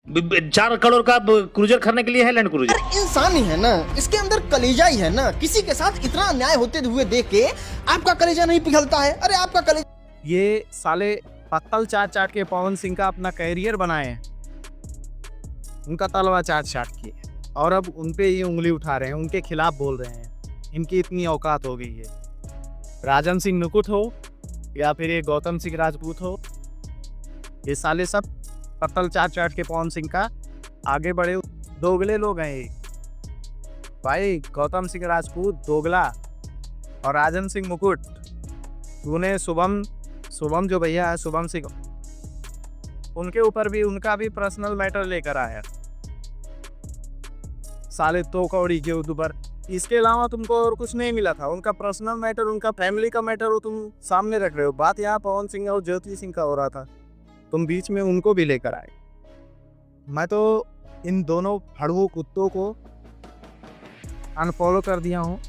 4 करोड़ का क्रूजर खरीदने के लिए है लैंड क्रूजर। इंसान ही है ना, इसके अंदर कलेजा ही है ना। किसी के साथ इतना अन्याय होते हुए देख के आपका कलेजा नहीं पिघलता है? अरे आपका कलेजा। ये साले पत्तल चाट चाट के पवन सिंह का अपना कैरियर बनाए हैं, उनका तलवा चाट चाट किए और अब उन पे ये उंगली उठा रहे हैं, उनके खिलाफ बोल रहे हैं। इनकी इतनी औकात हो गई है। राजन सिंह मुकुट हो या फिर ये गौतम सिंह राजपूत हो, ये साले सब पत्तल चाट चाट के पवन सिंह का आगे बढ़े दोगले लोग हैं ये। भाई गौतम सिंह राजपूत दोगला और राजन सिंह मुकुट, तूने शुभम जो भैया है शुभम सिंह, उनके ऊपर भी उनका भी पर्सनल मैटर लेकर आया साले तो कौड़ी के ऊपर। इसके अलावा तुमको और कुछ नहीं मिला था। उनका पर्सनल मैटर, उनका फैमिली का मैटर वो तुम सामने रख रहे हो। बात यहाँ पवन सिंह और ज्योति सिंह का हो रहा था, तुम बीच में उनको भी लेकर आए। मैं तो इन दोनों हड़वू कुत्तों को अनफॉलो कर दिया हूँ।